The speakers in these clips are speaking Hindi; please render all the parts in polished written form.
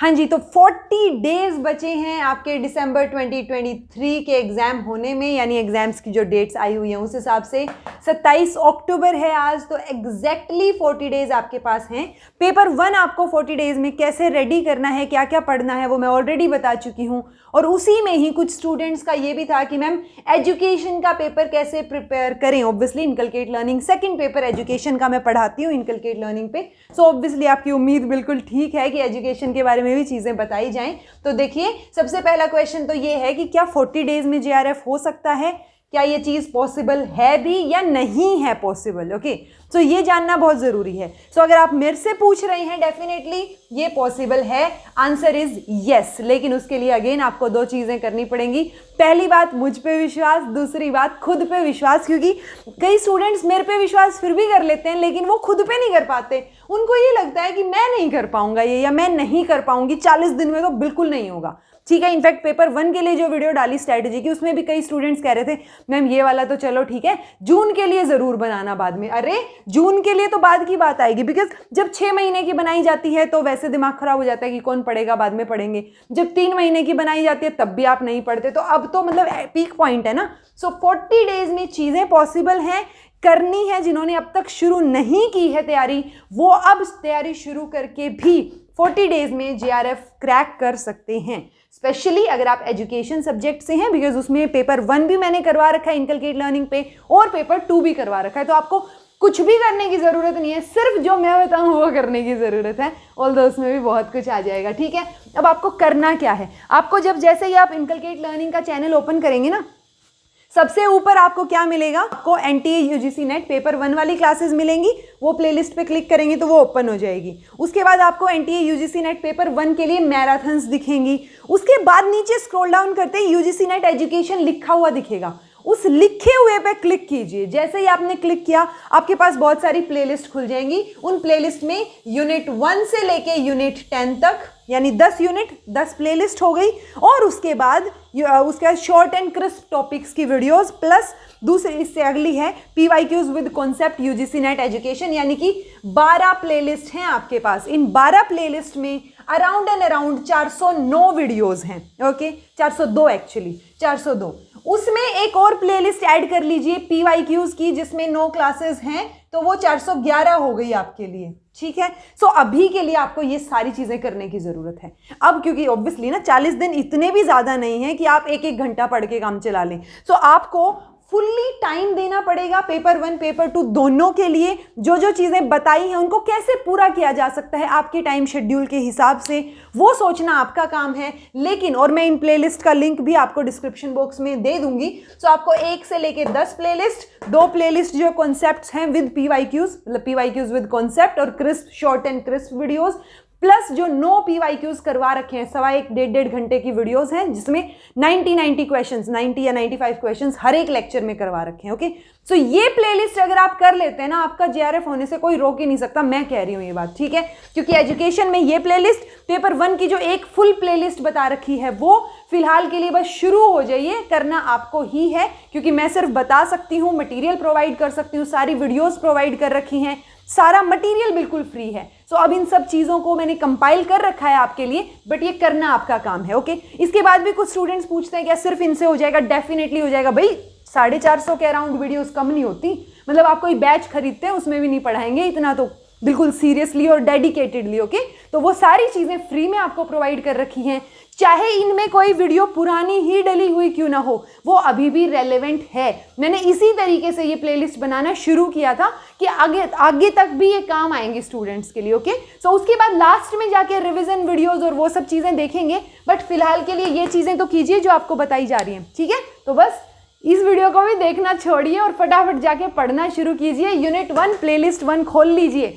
हाँ जी, तो 40 डेज बचे हैं आपके दिसंबर 2023 के एग्ज़ाम होने में, यानी एग्ज़ाम्स की जो डेट्स आई हुई हैं उस हिसाब से 27 अक्टूबर है आज, तो एग्जैक्टली 40 डेज आपके पास हैं। पेपर 1 आपको 40 डेज में कैसे रेडी करना है, क्या क्या पढ़ना है, वो मैं ऑलरेडी बता चुकी हूँ। और उसी में ही कुछ स्टूडेंट्स का ये भी था कि मैम एजुकेशन का पेपर कैसे प्रिपेयर करें। Obviously inculcate learning second paper education का मैं पढ़ाती हूँ इनकलकेट लर्निंग पे, सो ऑब्वियसली आपकी उम्मीद बिल्कुल ठीक है कि एजुकेशन के बारे में भी चीज़ें बताई जाएं। तो देखिए, सबसे पहला क्वेश्चन तो ये है कि क्या 40 डेज में जेआरएफ हो सकता है, क्या ये चीज़ पॉसिबल है भी या नहीं है पॉसिबल। ओके, तो ये जानना बहुत ज़रूरी है। सो अगर आप मेरे से पूछ रहे हैं, डेफिनेटली ये पॉसिबल है, आंसर इज यस। लेकिन उसके लिए अगेन आपको 2 चीज़ें करनी पड़ेंगी। पहली बात मुझ पे विश्वास, दूसरी बात खुद पे विश्वास, क्योंकि कई स्टूडेंट्स मेरे पे विश्वास फिर भी कर लेते हैं लेकिन वो खुद पे नहीं कर पाते। उनको ये लगता है कि मैं नहीं कर पाऊंगा ये, या मैं नहीं कर पाऊंगी 40 दिन में, तो बिल्कुल नहीं होगा। ठीक है, इनफैक्ट पेपर 1 के लिए जो वीडियो डाली स्ट्रैटेजी की, उसमें भी कई स्टूडेंट्स कह रहे थे मैम ये वाला तो चलो ठीक है, जून के लिए ज़रूर बनाना बाद में। अरे जून के लिए तो बाद की बात आएगी, बिकॉज जब 6 महीने की बनाई जाती है तो वैसे दिमाग खराब हो जाता है कि कौन पढ़ेगा, बाद में पढ़ेंगे। जब 3 महीने की बनाई जाती है तब भी आप नहीं पढ़ते, तो अब तो मतलब पीक पॉइंट है ना। सो 40 डेज में चीज़ें पॉसिबल हैं, करनी है। जिन्होंने अब तक शुरू नहीं की है तैयारी, वो अब तैयारी शुरू करके भी 40 डेज में जेआरएफ क्रैक कर सकते हैं। स्पेशली अगर आप एजुकेशन सब्जेक्ट से हैं, बिकॉज उसमें पेपर 1 भी मैंने करवा रखा है इनकलकेट लर्निंग पे, और पेपर 2 भी करवा रखा है। तो आपको कुछ भी करने की ज़रूरत नहीं है, सिर्फ जो मैं बताऊं वो करने की ज़रूरत है। ऑल्दो उसमें भी बहुत कुछ आ जाएगा। ठीक है, अब आपको करना क्या है, आपको जब जैसे ही आप इनकलकेट लर्निंग का चैनल ओपन करेंगे ना, सबसे ऊपर आपको क्या मिलेगा, आपको एनटीए यूजीसी नेट पेपर 1 वाली क्लासेस मिलेंगी। वो प्लेलिस्ट पे क्लिक करेंगे तो वो ओपन हो जाएगी। उसके बाद आपको एनटीए यूजीसी नेट पेपर 1 के लिए मैराथन्स दिखेंगी। उसके बाद नीचे स्क्रॉल डाउन करते ही यूजीसी नेट एजुकेशन लिखा हुआ दिखेगा, उस लिखे हुए पे क्लिक कीजिए। जैसे ही आपने क्लिक किया, आपके पास बहुत सारी प्लेलिस्ट खुल जाएंगी। उन प्लेलिस्ट में यूनिट 1 से लेके यूनिट 10 तक, यानी 10 यूनिट 10 प्लेलिस्ट हो गई। और उसके बाद शॉर्ट एंड क्रिस्प टॉपिक्स की वीडियोस, प्लस दूसरी इससे अगली है PYQs with concept UGC net education, यानी कि 12 प्लेलिस्ट हैं आपके पास। इन 12 प्लेलिस्ट में अराउंड 409 वीडियोस हैं। Okay, 402 actually, 402। उसमें एक और प्लेलिस्ट ऐड कर लीजिए पीवाईक्यूज की, जिसमें 9 क्लासेस हैं, तो वो 411 हो गई आपके लिए। ठीक है, सो अभी के लिए आपको ये सारी चीजें करने की जरूरत है। अब क्योंकि ऑब्वियसली ना 40 दिन इतने भी ज्यादा नहीं है कि आप 1-1 घंटा पढ़ के काम चला लें। सो आपको फुल्ली टाइम देना पड़ेगा पेपर 1 पेपर 2 दोनों के लिए। जो जो चीज़ें बताई हैं उनको कैसे पूरा किया जा सकता है आपके टाइम शेड्यूल के हिसाब से, वो सोचना आपका काम है। लेकिन और मैं इन प्लेलिस्ट का लिंक भी आपको डिस्क्रिप्शन बॉक्स में दे दूंगी। सो आपको 1 से लेके 10 प्लेलिस्ट, 2 प्लेलिस्ट जो कॉन्सेप्ट्स हैं विद पीवाईक्यूज, मतलब पीवाईक्यूज विद कॉन्सेप्ट और crisp short and crisp videos, plus जो 9 पीवाईक्यूज करवा रखे हैं, 1.25-1.5 घंटे की वीडियोस हैं, जिसमें 90 क्वेश्चंस, 90 या 95 क्वेश्चंस हर एक लेक्चर में करवा रखे हैं। ओके, सो ये प्लेलिस्ट अगर आप कर लेते हैं ना, आपका जेआरएफ होने से कोई रोक ही नहीं सकता। मैं कह रही हूँ ये बात, ठीक है, क्योंकि एजुकेशन में ये प्लेलिस्ट, पेपर 1 की जो एक फुल प्लेलिस्ट बता रखी है, वो फिलहाल के लिए बस शुरू हो जाइए। करना आपको ही है, क्योंकि मैं सिर्फ बता सकती हूँ, मटीरियल प्रोवाइड कर सकती हूँ, सारी वीडियोज प्रोवाइड कर रखी हैं, सारा मटेरियल बिल्कुल फ्री है। सो अब इन सब चीज़ों को मैंने कंपाइल कर रखा है आपके लिए, बट ये करना आपका काम है। ओके, इसके बाद भी कुछ स्टूडेंट्स पूछते हैं क्या सिर्फ इनसे हो जाएगा? डेफिनेटली हो जाएगा भाई। 450 के अराउंड वीडियोस कम नहीं होती। मतलब आप कोई बैच खरीदते हैं उसमें भी नहीं पढ़ाएंगे इतना, तो बिल्कुल सीरियसली और डेडिकेटेडली। ओके, तो वो सारी चीज़ें फ्री में आपको प्रोवाइड कर रखी हैं। चाहे इनमें कोई वीडियो पुरानी ही डली हुई क्यों ना हो, वो अभी भी रेलेवेंट है। मैंने इसी तरीके से ये प्लेलिस्ट बनाना शुरू किया था कि आगे तक भी ये काम आएंगे स्टूडेंट्स के लिए। ओके, सो उसके बाद लास्ट में जाके रिवीजन वीडियोस और वो सब चीज़ें देखेंगे, बट फिलहाल के लिए ये चीज़ें तो कीजिए जो आपको बताई जा रही हैं। ठीक है, तो बस इस वीडियो को भी देखना छोड़िए और फटाफट जाके पढ़ना शुरू कीजिए। यूनिट 1 प्लेलिस्ट 1 खोल लीजिए,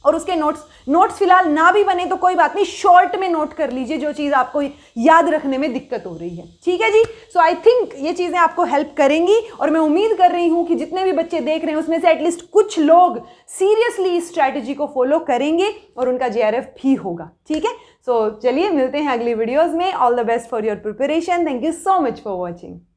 और उसके नोट्स फिलहाल ना भी बने तो कोई बात नहीं, शॉर्ट में नोट कर लीजिए जो चीज़ आपको याद रखने में दिक्कत हो रही है। ठीक है जी, सो आई थिंक ये चीज़ें आपको हेल्प करेंगी, और मैं उम्मीद कर रही हूँ कि जितने भी बच्चे देख रहे हैं उसमें से एटलीस्ट कुछ लोग सीरियसली इस स्ट्रैटेजी को फॉलो करेंगे और उनका जेआरएफ भी होगा। ठीक है, सो चलिए मिलते हैं अगली वीडियोज़ में। All the best for your preparation. Thank you so much for watching.